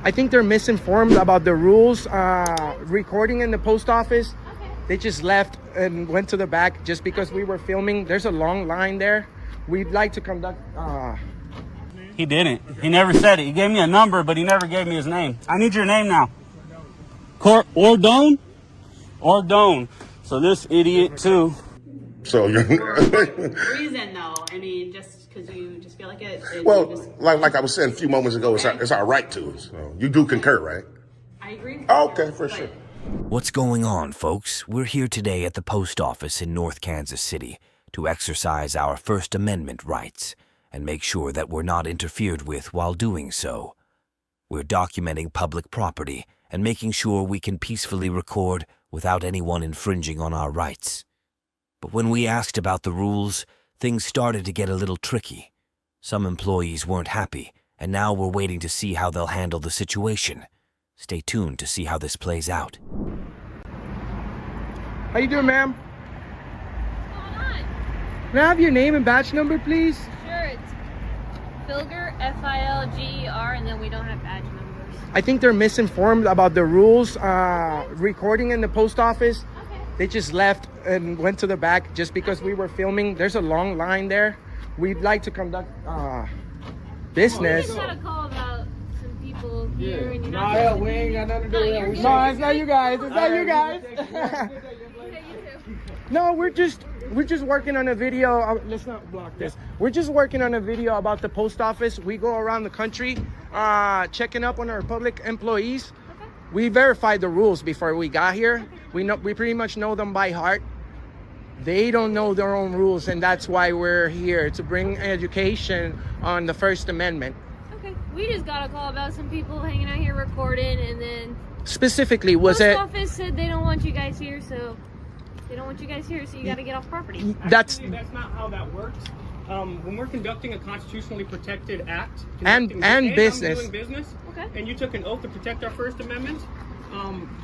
I think they're misinformed about the rules. Recording in the post office. Okay. They just left and went to the back just because we were filming. There's a long line there. We'd like to conduct... He didn't. He never said it. He gave me a number, but he never gave me his name. I need your name now. Ordone? Ordone. So this idiot, too. So you're... Reason, though? I mean, just because you just feel like it? Well, just... like I was saying a few moments ago, Okay. it's our right to. So you do concur, right? I agree. Okay, for sure. What's going on, folks? We're here today at the post office in North Kansas City to exercise our First Amendment rights and make sure that we're not interfered with while doing so. We're documenting public property and making sure we can peacefully record without anyone infringing on our rights. But when we asked about the rules, things started to get a little tricky. Some employees weren't happy, and now we're waiting to see how they'll handle the situation. Stay tuned to see how this plays out. How you doing, ma'am? What's going on? Can I have your name and badge number, please? Sure, it's Filger, F-I-L-G-E-R, and then we don't have badge numbers. I think they're misinformed about the rules. Recording in the post office. Okay. They just left and went to the back just because we were filming. There's a long line there. We'd like to conduct business. We just got a call about some people here, and you're No, not... hell, we ain't got nothing to do with it. No, it's not you guys. It's not you guys. Okay, you too. No, we're just working on a video. Let's not block this. We're just working on a video about the post office. We go around the country checking up on our public employees. Okay. We verified the rules before we got here. We pretty much know them by heart. They don't know their own rules, and that's why we're here, to bring education on the First Amendment. Okay. We just got a call about some people hanging out here recording, and then... Specifically, was Post it... office said they don't want you guys here, so... They don't want you guys here, so you gotta get off property. That's... Actually, that's not how that works. When we're conducting a constitutionally protected act, And business. I'm doing business, Okay. and you took an oath to protect our First Amendment,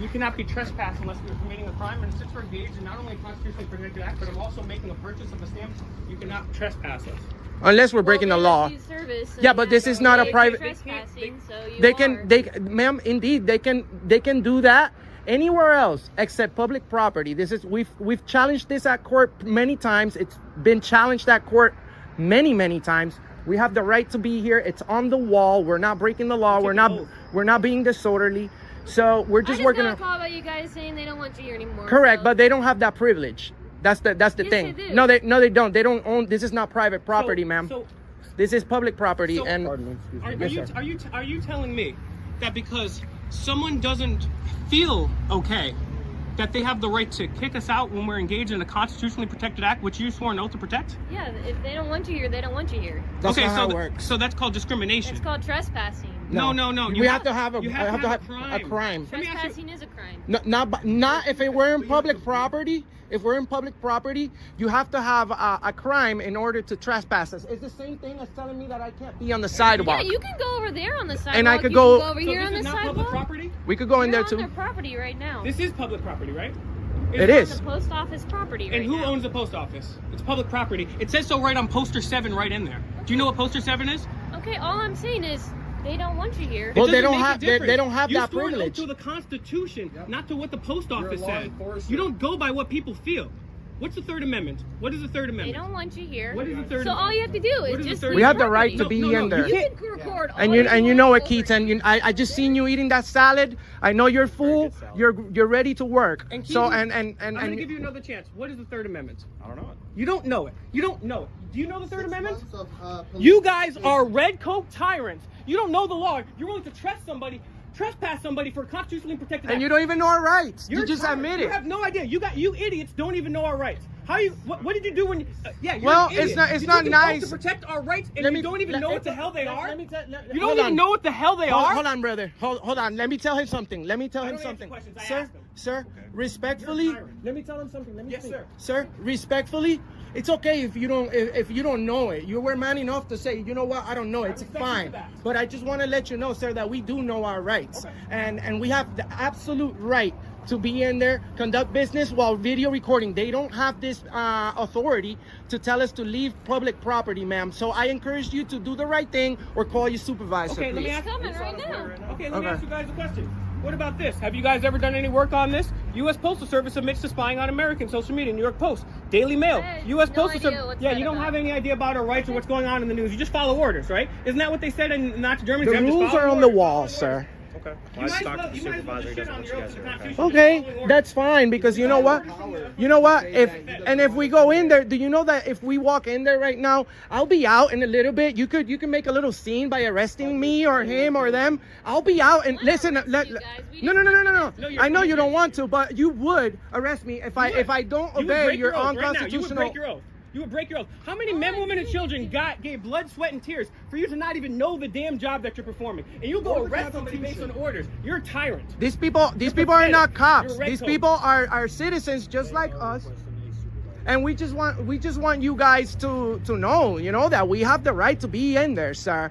you cannot be trespassed unless you're committing a crime. And since we're engaged in not only a constitutionally protected act, but I'm also making a purchase of a stamp, you cannot trespass us. Unless we're breaking the law. Yeah, but this is not a private... Trespassing, so you Ma'am, indeed, they can do that anywhere else except public property. This is we've challenged this at court many times. It's been challenged at court many times. We have the right to be here. It's on the wall. We're not breaking the law. We're not being disorderly. So we're just working on... I just got a call about you guys saying they don't want you here anymore. Correct, so. but they don't have that privilege. That's the Yes, thing. they do. No, they don't. They don't own. This is not private property, ma'am. So, This is public property. So- And are you telling me that because someone doesn't feel okay, that they have the right to kick us out when we're engaged in a constitutionally protected act, which you swore an oath to protect? Yeah, if they don't want you here, they don't want you here. That's okay, not so how it works. so that's called discrimination. It's called trespassing. No. We have to have a crime. crime. Let me ask you- Trespassing is a crime. No, not if it were in public property. If we're in public property, you have to have a crime in order to trespass us. It's the same thing as telling me that I can't be on the sidewalk. Yeah, you can go over there on the sidewalk. And I could you go- can go over So here this on the is not sidewalk. public property? We could go in You're there on their too. property right now. This is public property, right? It is. The post office property right And who now. owns the post office? It's public property. It says so right on poster 7 right in there. Do you know what poster 7 is? Okay, all I'm saying is they don't want you here. Well, It they doesn't don't make a have difference. they don't have You that swore an oath privilege. to the Constitution, not to what the post office law said. enforcer. You don't go by what people feel. What's the Third Amendment? What is the Third They Amendment? don't want you here. What is the Third So all Amendment? you have to do What is is the just third- leave We have the property. right to be in there. You can record all And you know it, Keith. And I just seen you eating that salad. I know you're full. You're ready to work. And So Keith, and I'm gonna give you another chance. What is the Third Amendment? I don't know it. You don't know it. You don't know it. Do you know the Third Amendment? Months of, police You guys station. are red coat tyrants. You don't know the law. You're willing to trespass somebody for a constitutionally protected act. you don't even know our rights. You're You just tired. admit You it. have no idea. You idiots don't even know our rights. How you? What did you do when? You, yeah, you're Well, an idiot. it's You not took an oath nice. to protect our rights, and Let you me- don't even let- know what the hell they are. Let me tell. You don't even know what the hell they are. Hold on, brother. Hold on. Let me tell him something. Let me tell I him don't answer something. questions. I Sir, ask them. sir, respectfully. You're a tyrant. Let me tell him something. Let me Yes, speak. sir. Sir, respectfully, it's okay if you don't know it. You were man enough to say, you know what, I don't know. It's respect you fine. for that. But I just want to let you know, sir, that we do know our rights, Okay. and we have the absolute right to be in there, conduct business while video recording. They don't have this authority to tell us to leave public property, ma'am. So I encourage you to do the right thing or call your supervisor, Okay, let me please. ask. Coming right now. Okay, let me ask you guys a question. What about this? Have you guys ever done any work on this? U.S. Postal Service admits to spying on American social media. New York Post, Daily Mail, I had U.S. no Postal idea Service. what's Yeah, that you don't about. have any idea about our rights or what's going on in the news. You just follow orders, right? Isn't that what they said in Nazi Germany? The I'm just rules following are on the orders, wall, following sir. orders. Okay. You might as well just shit on your oath to the Constitution. Okay, that's fine, because you know what? You know what? If we go in there, do you know that if we walk in there right now, I'll be out in a little bit. You can make a little scene by arresting me or him or them. I'll be out and listen. No. I know you don't want to, but you would arrest me if I don't You would obey break your oath right now. unconstitutional. You would break your oath. You would break your oath. How many men, women, and children gave blood, sweat, and tears for you to not even know the damn job that you're performing? And you go arrest somebody based on orders. You're a tyrant. These people are not cops. You're a red These coat. people are citizens just like us. And we just want you guys to know, that we have the right to be in there, sir.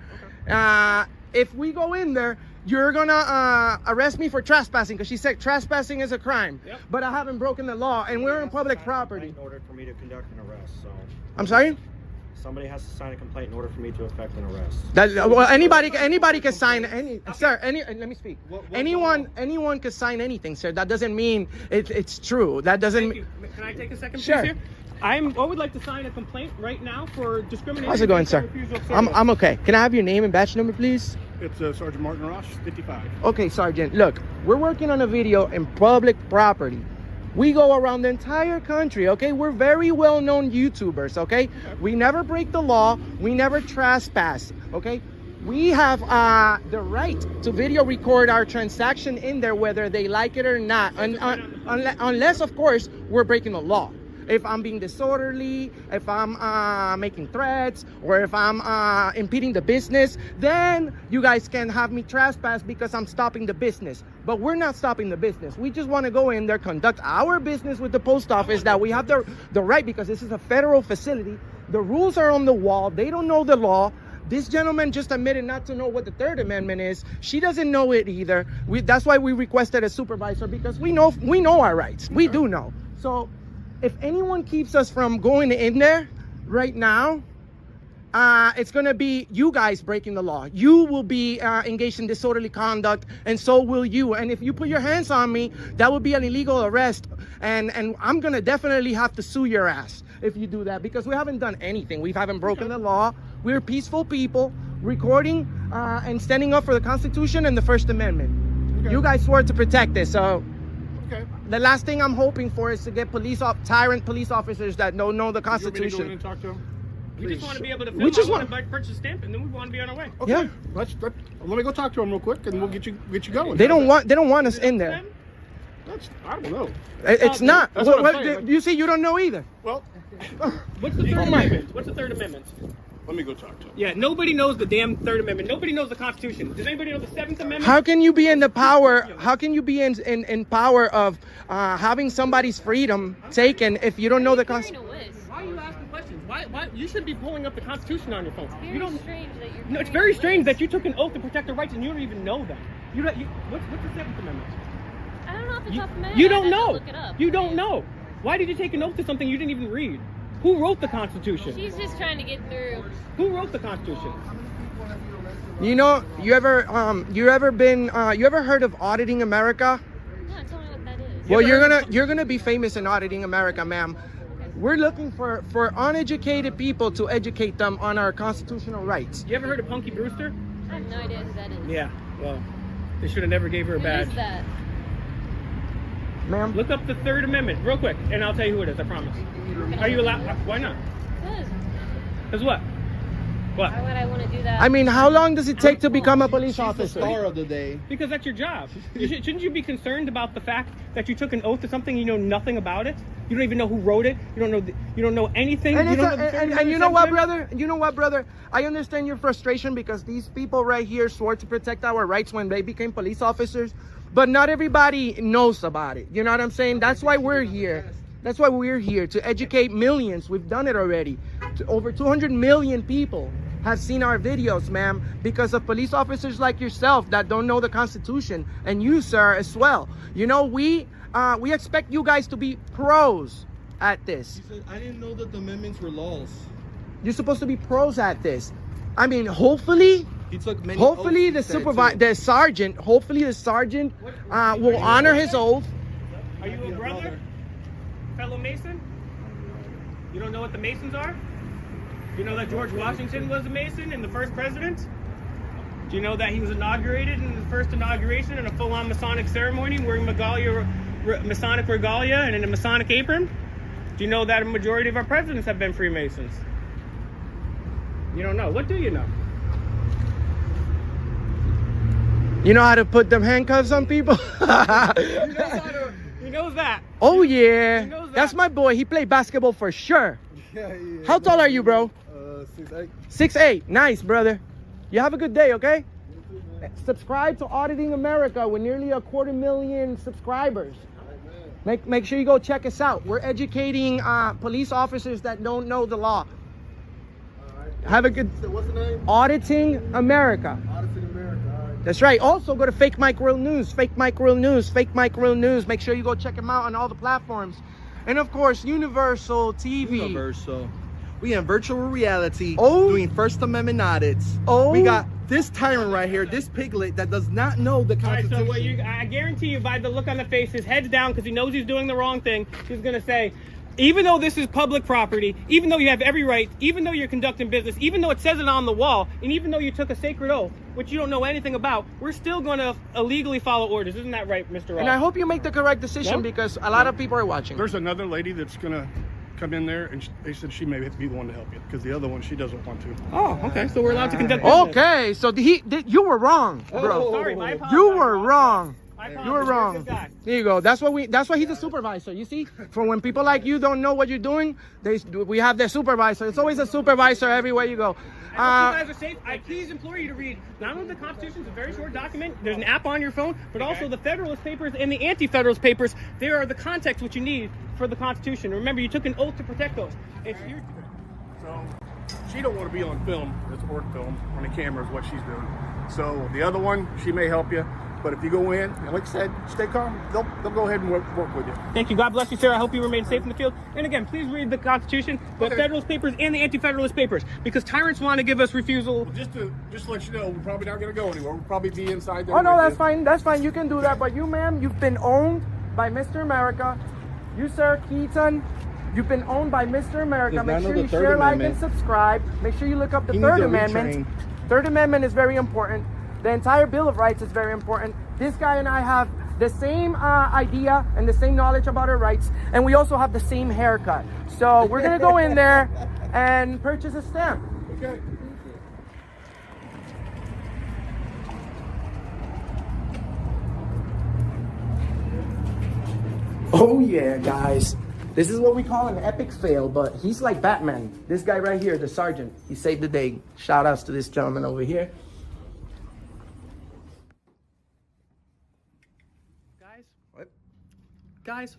If we go in there, you're gonna arrest me for trespassing, because she said trespassing is a crime. Yep. But I haven't broken the law, and we're in public property. In order for me to conduct an arrest, so I'm sorry? somebody has to sign a complaint in order for me to effect an arrest. Well, anybody can sign sir. Let me speak. Anyone can sign anything, sir. That doesn't mean it's true. That doesn't. Thank you. Can I take a second, Sure. please, here? I would like to sign a complaint right now for discrimination. How's it going, based on sir? refusal of service. I'm okay. Can I have your name and badge number, please? It's Sergeant Martin Ross, 55. Okay, Sergeant, look, we're working on a video in public property. We go around the entire country, okay? We're very well-known YouTubers, okay? We never break the law. We never trespass, okay? We have the right to video record our transaction in there, whether they like it or not, unless, of course, we're breaking the law. If I'm being disorderly, if I'm making threats, or if I'm impeding the business, then you guys can have me trespass because I'm stopping the business. But we're not stopping the business. We just want to go in there, conduct our business with the post office, that we have the right, because this is a federal facility. The rules are on the wall. They don't know the law. This gentleman just admitted not to know what the Third Amendment is. She doesn't know it either. That's why we requested a supervisor, because we know our rights. We do know. So if anyone keeps us from going in there right now, it's going to be you guys breaking the law. You will be engaged in disorderly conduct, and so will you. And if you put your hands on me, that would be an illegal arrest. And I'm going to definitely have to sue your ass if you do that, because we haven't done anything. We haven't broken the law. We're peaceful people recording and standing up for the Constitution and the First Amendment. Okay. You guys swore to protect this, so... Okay. The last thing I'm hoping for is to get tyrant police officers that don't know the Constitution. You want me to go in and talk to him? We just want to be able to We just want to purchase a stamp, and then we want to be on our way. Okay. Yeah. Let me go talk to him real quick, and we'll get you going. They don't want us in there. I don't know. It's not. That's what I'm saying. You see, you don't know either. Well, What's the Third Amendment? What's the Third Amendment? let me go talk to him. Yeah, nobody knows the damn Third Amendment. Nobody knows the Constitution. Does anybody know the Seventh Amendment? How can you be in the power? How can you be in power of having somebody's freedom taken if you don't know the Constitution? Why are you asking questions? Why? You should be pulling up the Constitution on your phone. Very You don't. strange that you're. No, it's very strange that you took an oath to protect the rights and you don't even know that. What's the Seventh Amendment? I don't know off the top of my head. You I'd don't have to know. Look it up. You don't know. Why did you take an oath to something you didn't even read? Who wrote the Constitution? She's just trying to get through. Who wrote the Constitution? You know, you ever heard of Auditing America? No, tell me what that is. Well, you're gonna be famous in Auditing America, ma'am. We're looking for uneducated people to educate them on our constitutional rights. You ever heard of Punky Brewster? I have no idea who that is. Yeah. Well, they should have never gave her a Who badge. is that? Ma'am, Look up the Third Amendment real quick, and I'll tell you who it is. I promise. Are you allowed? Why not? Because Because what? What? why would I want to do that? I mean, how long does it take to become a police The officer? star of the day. Because that's your job. Shouldn't you be concerned about the fact that you took an oath to something you know nothing about it? You don't even know who wrote it. You don't know anything. And, you it's don't know the Third and Amendment, you know what, Seventh Amendment? brother? You know what, brother? I understand your frustration because these people right here swore to protect our rights when they became police officers, but not everybody knows about it. You know what I'm saying? That's why we're here. That's why we're here, to educate millions. We've done it already. To over 200 million people. have seen our videos, ma'am, because of police officers like yourself that don't know the Constitution, and you, sir, as well. You know, we expect you guys to be pros at this. He said, I didn't know that the amendments were laws. You're supposed to be pros at this. I mean, hopefully He took many the oaths that supervisor, the sergeant, will honor his oath. Are you a brother? Fellow Mason? You don't know what the Masons are? You know that George Washington was a Mason and the first president? Do you know that he was inaugurated in the first inauguration in a full-on Masonic ceremony wearing Masonic regalia and in a Masonic apron? Do you know that a majority of our presidents have been Freemasons? You don't know. What do you know? You know how to put them handcuffs on people? He knows that. Oh yeah, He knows that. that's my boy. He played basketball for sure. Yeah. How tall are you, bro? 6'8". 6'8". Nice, brother. You have a good day, okay? Subscribe to Auditing America with nearly 250,000 subscribers. Make sure you go check us out. We're educating police officers that don't know the law. Have a good. What's the name? Auditing America. Auditing America. All right. That's right. Also, go to Fake Mike Real News, Fake Mike Real News, Fake Mike Real News. Make sure you go check them out on all the platforms. And of course, Universal TV. Universal. We in virtual reality Oh. doing First Amendment audits. Oh. We got this tyrant right here, this piglet that does not know the All right, Constitution. so I guarantee you by the look on the face, his head's down because he knows he's doing the wrong thing. He's going to say, even though this is public property, even though you have every right, even though you're conducting business, even though it says it on the wall, and even though you took a sacred oath, which you don't know anything about, we're still going to illegally follow orders. Isn't that right, Mr. Ross? And I hope you make the correct decision Yep. because a lot of people are watching. There's another lady that's gonna come in there, and they said she may be the one to help you because the other one she doesn't want to. Oh, okay. So we're allowed to conduct business. Okay, so you were wrong, bro. Sorry, my apologies. You were wrong. I You were apologize. You're a wrong. good guy. There you go. That's why he's a supervisor. You see, for when people like you don't know what you're doing, we have their supervisor. It's always a supervisor everywhere you go. I hope you guys are safe. I please implore you to read not only the Constitution, it's a very short document. There's an app on your phone, but also the Federalist Papers and the Anti-Federalist Papers. There are the context which you need for the Constitution. Remember, you took an oath to protect those. It's your... So she don't want to be on film. It's work film on the camera is what she's doing. So the other one, she may help you. But if you go in, and like I said, stay calm. They'll go ahead and work with you. Thank you. God bless you, sir. I hope you remain safe in the field. And again, please read the Constitution, the Federalist Papers, and the Anti-Federalist Papers, because tyrants want to give us refusal. Just to let you know, we're probably not going to go anywhere. We'll probably be inside there. Oh no, that's fine. That's fine. You can do that. But you, ma'am, you've been owned by Mr. America. You, sir, Keaton, you've been owned by Mr. America. Does Make not know sure the you Third share, like, Amendment. and subscribe. Make sure you look up the He Third needs a Amendment. retrain. Third Amendment is very important. The entire Bill of Rights is very important. This guy and I have the same idea and the same knowledge about our rights, and we also have the same haircut. So we're gonna go in there and purchase a stamp. Okay. Oh yeah, guys. This is what we call an epic fail, but he's like Batman. This guy right here, the sergeant, he saved the day. Shout outs to this gentleman over here. Guys,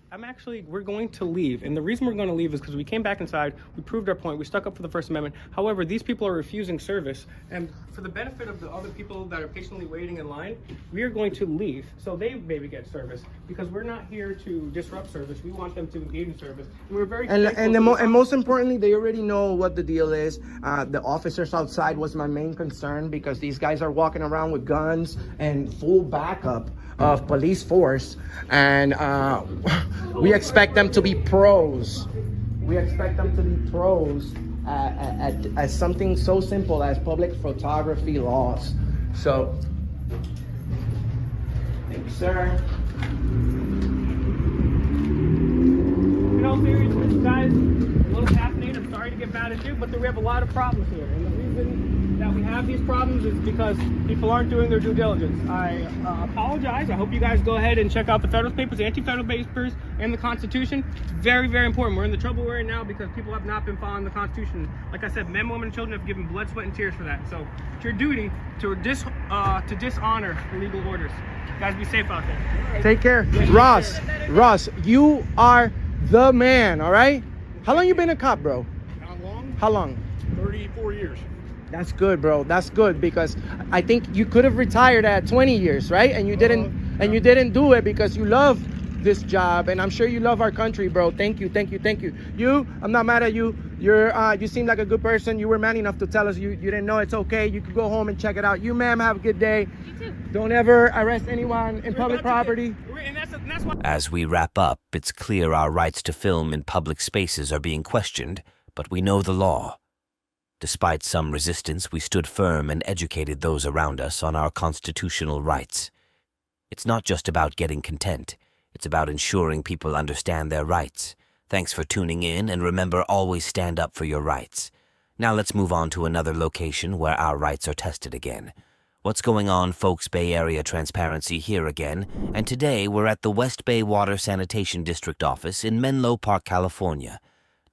we're going to leave. And the reason we're going to leave is because we came back inside, we proved our point, we stuck up for the First Amendment. However, these people are refusing service. And for the benefit of the other people that are patiently waiting in line, we are going to leave so they maybe get service. Because we're not here to disrupt service. We want them to engage in service. And we're very And most importantly, they already know what the deal is. The officers outside was my main concern because these guys are walking around with guns and full backup of police force, and we expect them to be pros. We expect them to be pros at something so simple as public photography laws. So, thank you, sir. In all seriousness, guys, a little fascinated. I'm sorry to get mad at you, but we have a lot of problems here. And the reason that we have these problems is because people aren't doing their due diligence. I apologize. I hope you guys go ahead and check out the Federalist Papers, the Anti-Federal Papers, and the Constitution. It's very, very important. We're in the trouble we're in now because people have not been following the Constitution. Like I said, men, women, and children have given blood, sweat, and tears for that. So it's your duty to dishonor illegal orders. Guys, be safe out there. Take care. Ross, you are the man, all right? How long you been a cop, bro? How long? How long? 34 years. That's good, bro. That's good, because I think you could have retired at 20 years, right? And you didn't, and you didn't do it because you love this job, and I'm sure you love our country, bro. Thank you, thank you, thank you. I'm not mad at you. You seem like a good person. You were man enough to tell us you didn't know. It's okay. You could go home and check it out. You, ma'am, have a good day. You too. Don't ever arrest anyone in public property. As we wrap up, it's clear our rights to film in public spaces are being questioned, but we know the law. Despite some resistance, we stood firm and educated those around us on our constitutional rights. It's not just about getting content. It's about ensuring people understand their rights. Thanks for tuning in, and remember, always stand up for your rights. Now let's move on to another location where our rights are tested again. What's going on, folks? Bay Area Transparency here again, and today we're at the West Bay Water Sanitation District office in Menlo Park, California.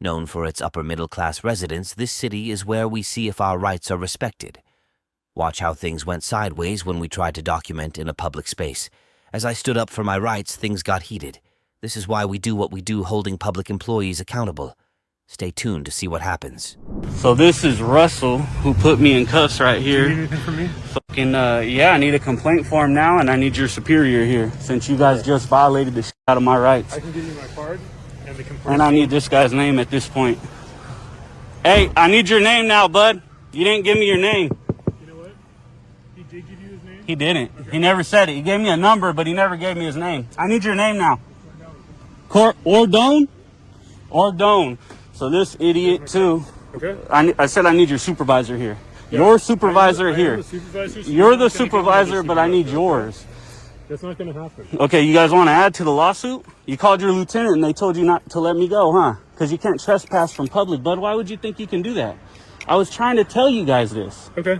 Known for its upper-middle-class residents, this city is where we see if our rights are respected. Watch how things went sideways when we tried to document in a public space. As I stood up for my rights, things got heated. This is why we do what we do, holding public employees accountable. Stay tuned to see what happens. So this is Russell, who put me in cuffs right here. Do you need anything from me? Fucking, yeah, I need a complaint form now, and I need your superior here, since you guys just violated the shit out of my rights. I can give you my card and the complaint. And I need this guy's name at this point. Hey, I need your name now, bud. You didn't give me your name. You know what? He did give you his name? He didn't. Okay. He never said it. He gave me a number, but he never gave me his name. I need your name now. Ordone? Ordone. So this idiot, too. Okay. I said I need your supervisor here. Yeah. Your supervisor here. You're the supervisor, but I need yours. That's not going to happen. Okay, you guys want to add to the lawsuit? You called your lieutenant and they told you not to let me go, huh? Because you can't trespass from public, bud. Why would you think you can do that? I was trying to tell you guys this. Okay.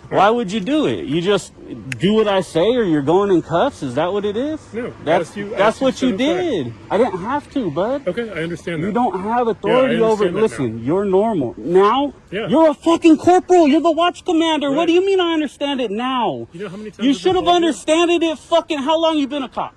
Why would you do it? You just do what I say, or you're going in cuffs? Is that what it is? No. That's what you did. I didn't have to, bud. Okay, I understand that. You don't have authority over it. Listen, you're normal. Now? Yeah. You're a fucking corporal. You're the watch commander. Right. What do you mean I understand it now? You know how many times you should have understood it fucking how long you been a cop?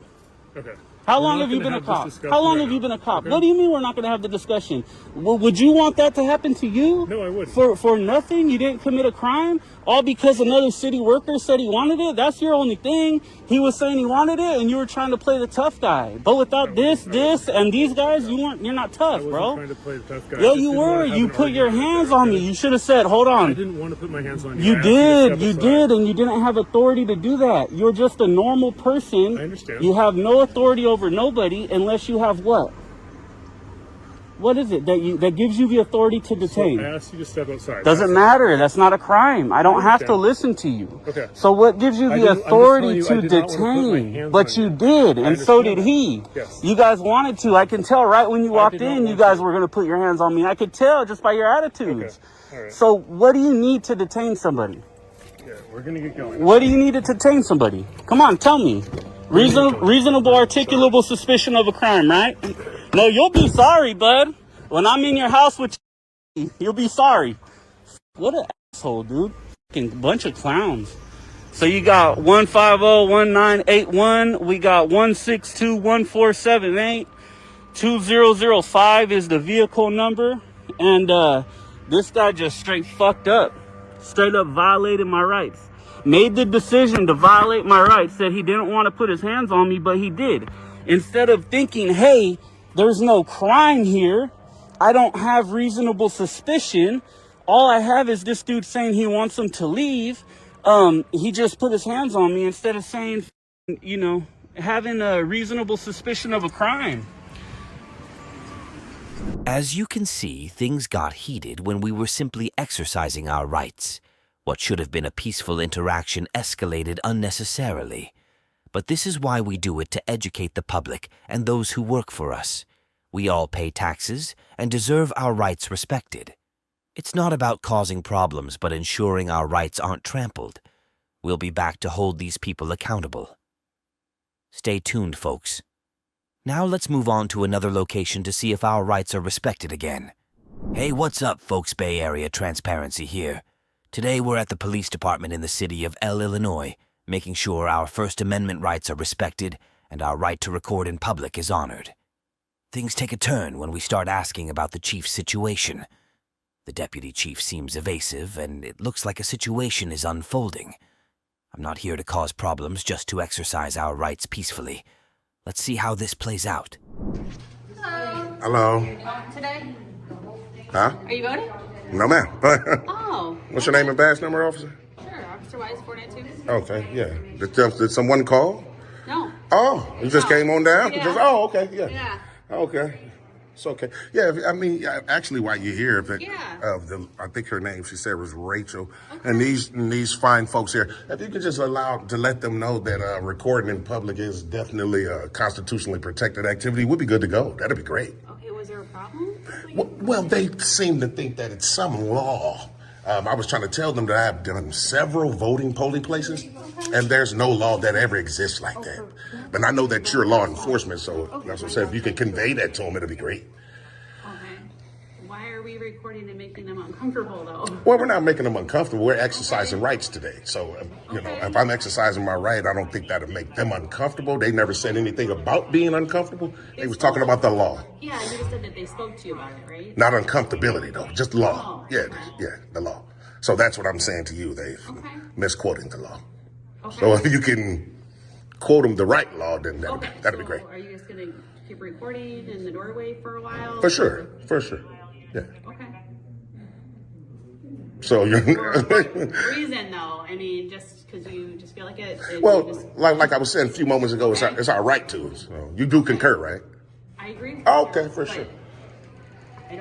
Okay. How long have you been a cop? How long have you been a cop? What do you mean we're not going to have the discussion? Well, would you want that to happen to you? No, I wouldn't. For nothing? You didn't commit a crime? All because another city worker said he wanted it? That's your only thing. He was saying he wanted it, and you were trying to play the tough guy. But without this, and these guys, you're not tough, bro. I wasn't trying to play the tough guy. Yeah, you were. You put your hands on me. You should have said, hold on. I didn't want to put my hands on you. You did, and you didn't have authority to do that. You're just a normal person. I understand. You have no authority over nobody unless you have what? What is it that gives you the authority to detain? So I asked you to step outside. Doesn't matter. That's not a crime. I don't have to listen to you. Okay. So what gives you the authority to detain? But you did, and so did he. Yes. You guys wanted to. I can tell right when you walked in, you guys were going to put your hands on me. I could tell just by your attitudes. Okay. All right. So what do you need to detain somebody? Yeah, we're going to get going. What do you need to detain somebody? Come on, tell me. Reasonable, articulable suspicion of a crime, right? No, you'll be sorry, bud. When I'm in your house with you, you'll be sorry. What an asshole, dude. Fucking bunch of clowns. So you got 150-1981. We got 162-1478. 2005 is the vehicle number. And this guy just straight fucked up. Straight up violated my rights. Made the decision to violate my rights. Said he didn't want to put his hands on me, but he did. Instead of thinking, hey, there's no crime here. I don't have reasonable suspicion. All I have is this dude saying he wants him to leave. He just put his hands on me instead of saying, you know, having a reasonable suspicion of a crime. As you can see, things got heated when we were simply exercising our rights. What should have been a peaceful interaction escalated unnecessarily. But this is why we do it, to educate the public and those who work for us. We all pay taxes and deserve our rights respected. It's not about causing problems, but ensuring our rights aren't trampled. We'll be back to hold these people accountable. Stay tuned, folks. Now let's move on to another location to see if our rights are respected again. Hey, what's up, folks? Bay Area Transparency here. Today we're at the police department in the city of Illinois, making sure our First Amendment rights are respected and our right to record in public is honored. Things take a turn when we start asking about the chief's situation. The deputy chief seems evasive, and it looks like a situation is unfolding. I'm not here to cause problems, just to exercise our rights peacefully. Let's see how this plays out. Hello. Hello. Today? Huh? Are you voting? No, ma'am. Oh. What's your name and badge number, officer? Sure. Officer Wise 492. Okay, yeah. Did someone call? No. Oh, you just came on down? Yeah. Oh, okay, yeah. Yeah. Okay. It's okay. Yeah, I mean, actually, while you're here, Yeah. I think her name, she said, was Rachel. Okay. And these fine folks here, if you could just let them know that recording in public is definitely a constitutionally protected activity, we'd be good to go. That'd be great. Okay, was there a problem? Well, they seem to think that it's some law. I was trying to tell them that I've done several polling places, and there's no law that ever exists like that. But I know that you're law enforcement, so that's what I said. If you can convey that to them, it'll be great. Okay. Why are we recording and making them uncomfortable, though? Well, we're not making them uncomfortable. We're exercising rights today. So, you know, if I'm exercising my right, I don't think that'll make them uncomfortable. They never said anything about being uncomfortable. They was talking about the law. Yeah, you just said that they spoke to you about it, right? Not uncomfortability, though. Just law. Oh, Yeah, okay. yeah, the law. So that's what I'm saying to you. They misquoting the law. Okay. So if you can quote them the right law, then that'd be great. Are you just going to keep recording in the doorway for a while? For sure. Yeah. Okay. So you're For what reason, though? I mean, just because you just feel like it? well, you just, like I was saying a few moments ago, it's our right to. So you do concur, right? I agree with Oh, you, okay, for but sure.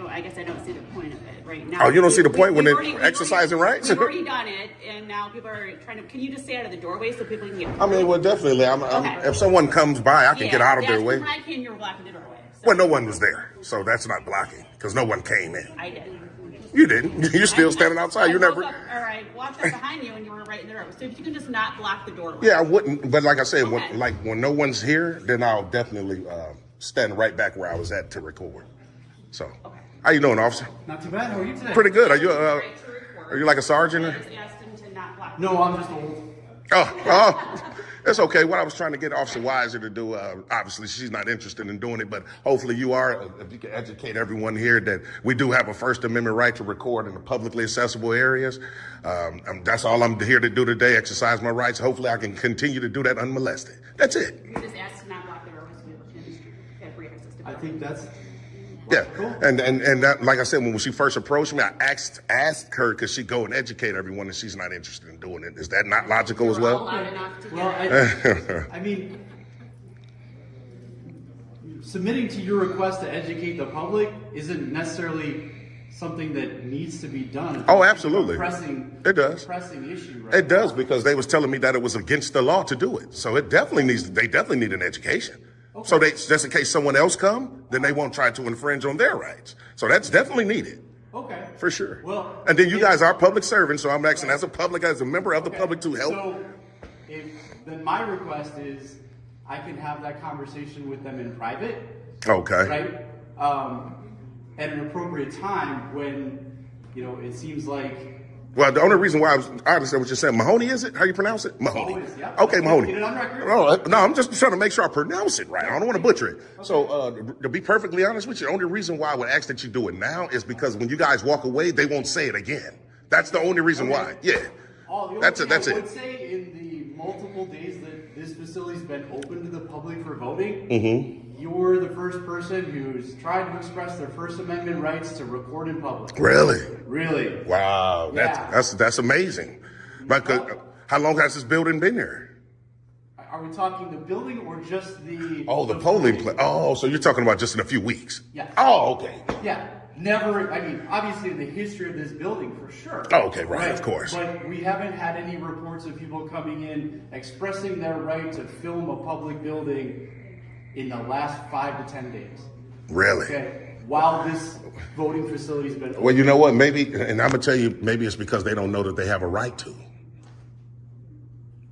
I guess I don't see the point of it right now. Oh, you don't see the point when we've they're already- exercising rights? We've already done it, and now people are trying to. Can you just stay out of the doorway so people can get? I mean, well, definitely. Okay. If someone comes by, I can get out of their way. When I came, you were blocking the doorway. So Well, no one was there, so that's not blocking because no one came in. I did. You didn't. You're still standing outside. You never. I walked up behind you, and you were right in the doorway. So if you can just not block the doorway. Yeah, I wouldn't. But like I said, Okay. when no one's here, then I'll definitely stand right back where I was at to record. So, how you doing, officer? Not too bad. How are you today? Pretty good. Are you Right to record. like a sergeant? I just asked him to not block. No, I'm just old. Oh, it's okay. What I was trying to get Officer Weiser to do, obviously she's not interested in doing it, but hopefully you are. If you can educate everyone here that we do have a First Amendment right to record in the publicly accessible areas. That's all I'm here to do today, exercise my rights. Hopefully I can continue to do that unmolested. That's it. You just asked to not block the doorway so people can have free access to. I think that's Yeah, cool. and that, like I said, when she first approached me, I asked her, could she go and educate everyone, and she's not interested in doing it. Is that not logical as We're all well? loud enough to well. hear. I mean, submitting to your request to educate the public isn't necessarily something that needs to be done. Oh, absolutely. It does. Pressing issue. Right It does, because they was telling me that it was against the law to do it. So they definitely need an education. Okay. So just in case someone else come, then they won't try to infringe on their rights. So that's definitely needed. Okay. For sure. Well, and then you guys are public servants, so I'm asking as a member of the public to help. So, then my request is, I can have that conversation with them in private. Okay. Right? At an appropriate time when, it seems like. Well, the only reason why I understand what you're saying. Mahoney, is it? How you pronounce it? Mahoney. Always, yeah. Okay, Mahoney. Get it on record. No, I'm just trying to make sure I pronounce it right. I don't want to butcher it. Okay. So, to be perfectly honest with you, the only reason why I would ask that you do it now is because when you guys walk away, they won't say it again. That's the only reason why. Yeah. That's it. I would say in the multiple days that this facility's been open to the public for voting, you're the first person who's tried to express their First Amendment rights to record in public. Really? Really. Wow. Yeah. That's amazing. But how long has this building been here? Are we talking the building or just the? Oh, the polling place. Oh, so you're talking about just in a few weeks? Yeah. Oh, okay. Yeah. Never, obviously in the history of this building, for sure. Oh, okay, right, of course. But we haven't had any reports of people coming in expressing their right to film a public building in the last 5 to 10 days. Really? Okay. While this voting facility's been open. Well, you know what? Maybe, and I'm gonna tell you, maybe it's because they don't know that they have a right to.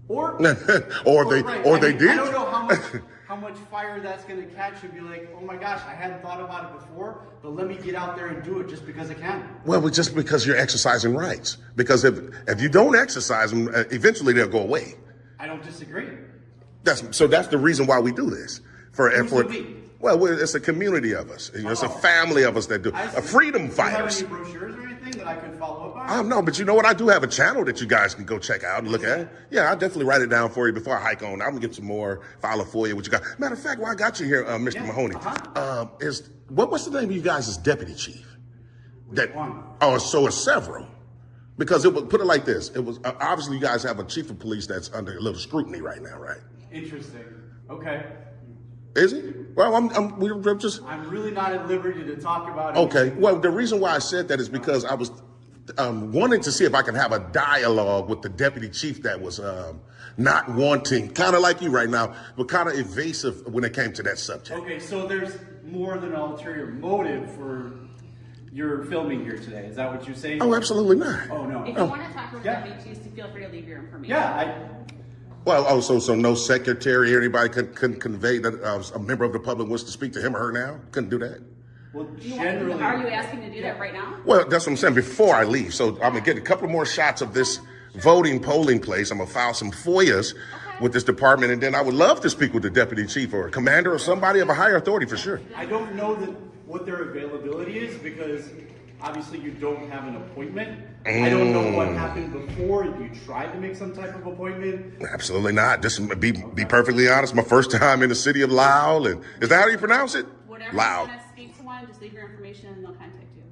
Or they did. I don't know how much fire that's going to catch and be like, oh my gosh, I hadn't thought about it before, but let me get out there and do it just because I can. Well, just because you're exercising rights. Because if you don't exercise them, eventually they'll go away. I don't disagree. That's the reason why we do this. Well, it's a community of us. You know, it's a family of us that do. Freedom fighters. Do you have any brochures or anything that I could follow up on? No, but you know what? I do have a channel that you guys can go check out and look at. Yeah, I'll definitely write it down for you before I hike on. I'm gonna get some more, file it for you, what you got. Matter of fact, while I got you here, Mr. Mahoney, what's the name of you guys as deputy chief? So it's several. Because it would put it like this. It was obviously you guys have a chief of police that's under a little scrutiny right now, right? Interesting. Okay. Is he? Well, we're just. I'm really not at liberty to talk about it. Okay. Well, the reason why I said that is because I was wanting to see if I can have a dialogue with the deputy chief that was not wanting, kind of like you right now, but kind of evasive when it came to that subject. Okay, so there's more than an ulterior motive for your filming here today. Is that what you're saying? Oh, absolutely not. Oh, no. If you want to talk with deputies, feel free to leave your information. Yeah, Well, so no secretary or anybody can convey that a member of the public wants to speak to him or her now? Couldn't do that? Well, generally. Are you asking to do that right now? Well, that's what I'm saying, before I leave. So I'm going to get a couple more shots of this polling place. I'm going to file some FOIAs with this department, and then I would love to speak with the deputy chief or a commander or somebody of a higher authority for sure. I don't know what their availability is because obviously you don't have an appointment. I don't know what happened before you tried to make some type of appointment. Absolutely not. Just be perfectly honest. My first time in the city of Lyle, and is that how you pronounce it? Whatever Lyle. you want to speak to one, just leave your information and they'll contact you.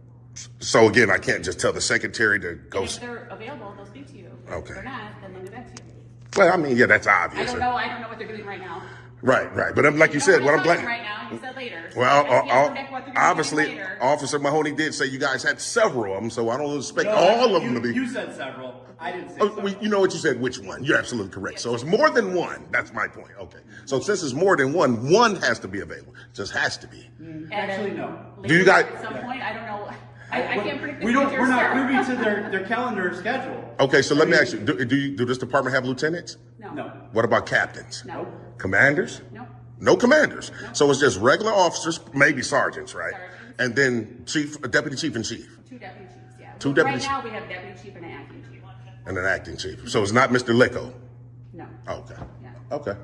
So again, I can't just tell the secretary to go. And if they're available, they'll speak to you. Okay. If they're not, then they'll get back to you. Well, I mean, yeah, that's obvious. I don't know what they're doing right now. Right. But like you said, what I'm glad. Right now, you said later. So Well, obviously, later. Officer Mahoney did say you guys had several of them, so I don't expect all of them to be. You said several. I didn't say several. You know what you said, which one? You're absolutely correct. So it's more than one. That's my point. Okay. So since it's more than one has to be available. It just has to be. Actually, no. Do you guys? At some point, I don't know. I can't predict the We're not privy to their calendar schedule. Okay, so let me ask you: Do this department have lieutenants? No. What about captains? No. Commanders? No. No commanders. No. So it's just regular officers, maybe sergeants, right? Sergeants. And then deputy chief and chief. Two deputy chiefs, yeah. Two deputy Right now, we have deputy chief and an acting chief. And an acting chief. So it's not Mr. Licko. No. Okay. Yeah. Okay.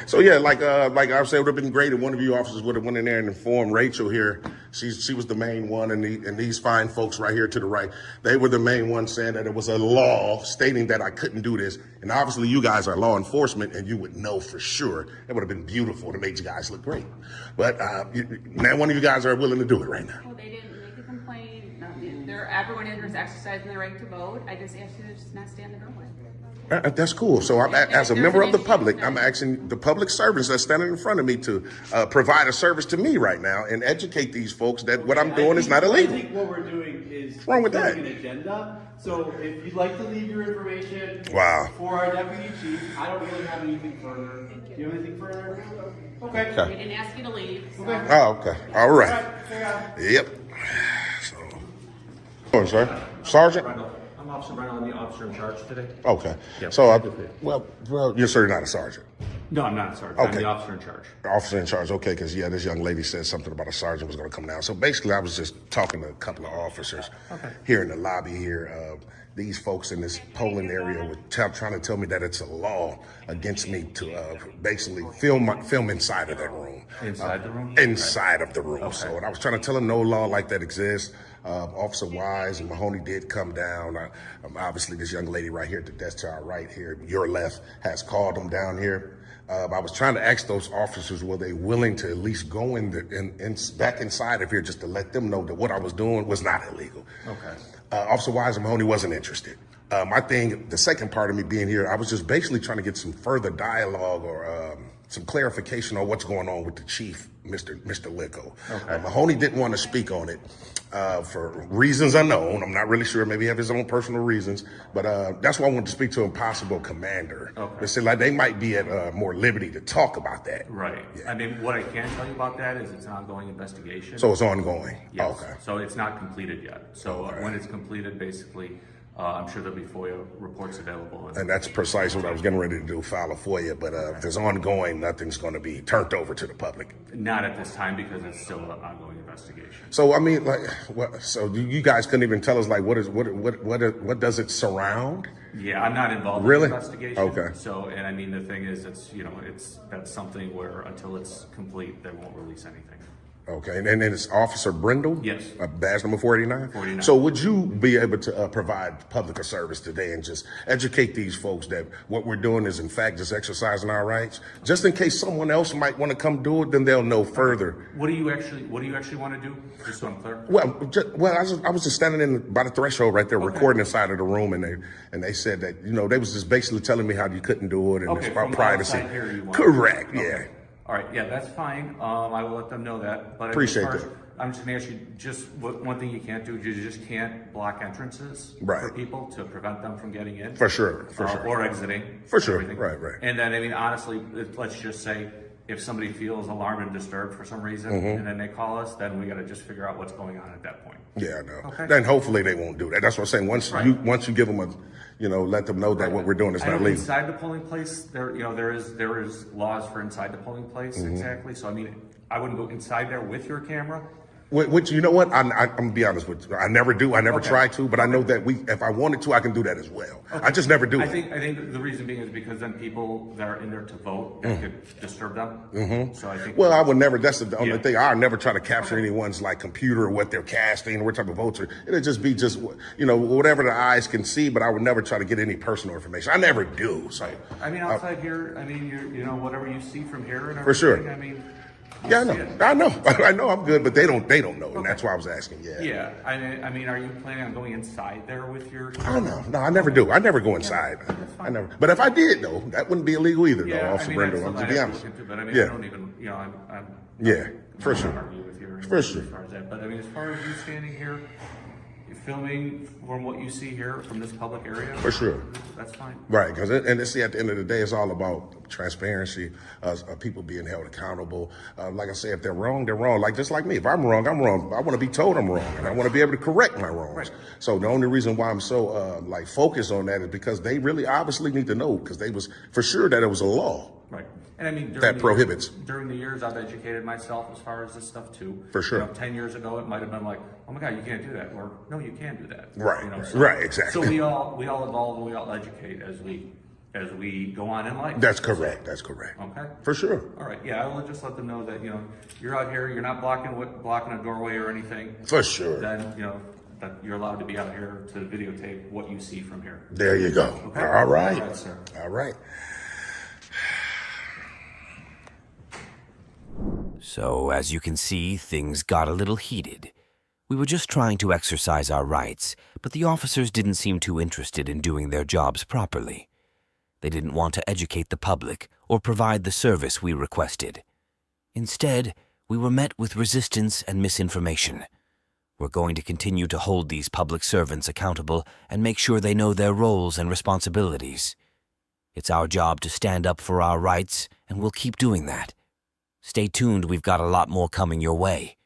So yeah, like I said, it would have been great if one of you officers would have went in there and informed Rachel here. She was the main one, and these fine folks right here to the right, they were the main ones saying that it was a law stating that I couldn't do this. And obviously, you guys are law enforcement, and you would know for sure. It would have been beautiful to make you guys look great. But now one of you guys are willing to do it right now. Well, they didn't make a complaint. Everyone is exercising their right to vote. I just asked you to just not stay in the doorway. That's cool. So as a member of the public, I'm asking the public servants that's standing in front of me to provide a service to me right now and educate these folks that what I'm doing is not illegal. I think what we're doing is What's wrong with that? an agenda. So if you'd like to leave your information for our deputy chief, I don't really have anything further. Do you have anything further? Okay. We didn't ask you to leave. So. Okay. Oh, okay. All right. Yep. So, sir, Sergeant. I'm Officer Brown. I'm the officer in charge today. Okay. Yep. So, well, you're certainly not a sergeant. No, I'm not a sergeant. Okay. I'm the officer in charge. Officer in charge. Okay, because this young lady said something about a sergeant was going to come down. So basically, I was just talking to a couple of officers here in the lobby here. These folks in this polling area were trying to tell me that it's a law against me to basically film inside of that room. Inside the room? Inside of the room. Okay. So, and I was trying to tell them no law like that exists. Officer Wise and Mahoney did come down. Obviously, this young lady right here at the desk to our right here, your left, has called them down here. I was trying to ask those officers, were they willing to at least go back inside of here just to let them know that what I was doing was not illegal. Okay. Officer Wise and Mahoney wasn't interested. My thing, the second part of me being here, I was just basically trying to get some further dialogue or some clarification on what's going on with the chief, Mr. Licko. Okay. Mahoney didn't want to speak on it for reasons unknown. I'm not really sure. Maybe he have his own personal reasons. But that's why I wanted to speak to a possible commander. Okay. They said like they might be at more liberty to talk about that. Right. Yeah. I mean, what I can tell you about that is it's an ongoing investigation. So it's ongoing. Yes. Okay. So it's not completed yet. So when it's completed, basically, I'm sure there'll be FOIA reports available. And that's precisely what I was getting ready to do, file a FOIA. But if it's ongoing, nothing's going to be turned over to the public. Not at this time because it's still an ongoing investigation. So I mean, like, so you guys couldn't even tell us like what does it surround? Yeah, I'm not involved Really? in the investigation. Okay. So, and I mean, the thing is, that's something where until it's complete, they won't release anything. Okay, and then it's Officer Brindle? Yes. Badge number 49? 49. So would you be able to provide public a service today and just educate these folks that what we're doing is in fact just exercising our rights? Just in case someone else might want to come do it, then they'll know further. What do you actually want to do? Just so I'm clear. I was just standing by the threshold right there, recording inside of the room, and they said that they was just basically telling me how you couldn't do it and it's about privacy. Here you want Correct. Okay. Yeah. All right. Yeah, that's fine. I will let them know that. But Appreciate as far as- that. I'm just going to ask you one thing you can't do is you just can't block entrances Right. for people to prevent them from getting in. For sure. Or exiting. For sure. Everything. Right. And then, I mean, honestly, let's just say if somebody feels alarmed and disturbed for some reason, and then they call us, then we got to just figure out what's going on at that point. Yeah, I know. Okay. Then hopefully they won't do that. That's what I'm saying. Once you give them let them know that what we're doing is I not know legal. inside the polling place, there is laws for inside the polling place, exactly. So I mean, I wouldn't go inside there with your camera. Which you know what? I'm gonna be honest with you. I never do. I never try to, but I know that if I wanted to, I can do that as well. Okay. I just never do I it. think the reason being is because then people that are in there to vote could disturb them. So I think. Well, I would never. That's the only thing. I would never try to capture anyone's like computer or what they're casting or what type of votes. It'll just be whatever the eyes can see. But I would never try to get any personal information. I never do. So I mean, outside here, I mean, whatever you see from here and everything. For sure. I mean. Yeah, I know. I know I'm good, but they don't know, and that's why I was asking. Yeah. Yeah. I mean, are you planning on going inside there with your? I don't know. No, I never do. I never go inside. I never. But if I did, though, that wouldn't be illegal either, though, Officer Brindle. I'm to be honest. But I mean, I don't even. For sure. Argue with you For sure. as far as that. But I mean, as far as you standing here, filming from what you see here from this public area. For sure. That's fine. Right, because at the end of the day, it's all about transparency, people being held accountable. Like I say, if they're wrong, they're wrong. Just like me, if I'm wrong, I'm wrong. I want to be told I'm wrong, and I want to be able to correct my wrongs. Right. So the only reason why I'm so focused on that is because they really obviously need to know, because they was for sure that it was a law. Right. And I mean, that prohibits. During the years, I've educated myself as far as this stuff too. For sure. 10 years ago, it might have been like, oh my God, you can't do that. Or no, you can do that. Right. Right. Exactly. So we all evolve and we all educate as we go on in life. That's correct. That's correct. Okay. For sure. All right. Yeah, I will just let them know that you're out here. You're not blocking a doorway or anything. For sure. Then that you're allowed to be out here to videotape what you see from here. There you go. Okay. All right. All right, sir. All right. So, as you can see, things got a little heated. We were just trying to exercise our rights, but the officers didn't seem too interested in doing their jobs properly. They didn't want to educate the public or provide the service we requested. Instead, we were met with resistance and misinformation. We're going to continue to hold these public servants accountable and make sure they know their roles and responsibilities. It's our job to stand up for our rights, and we'll keep doing that. Stay tuned, we've got a lot more coming your way.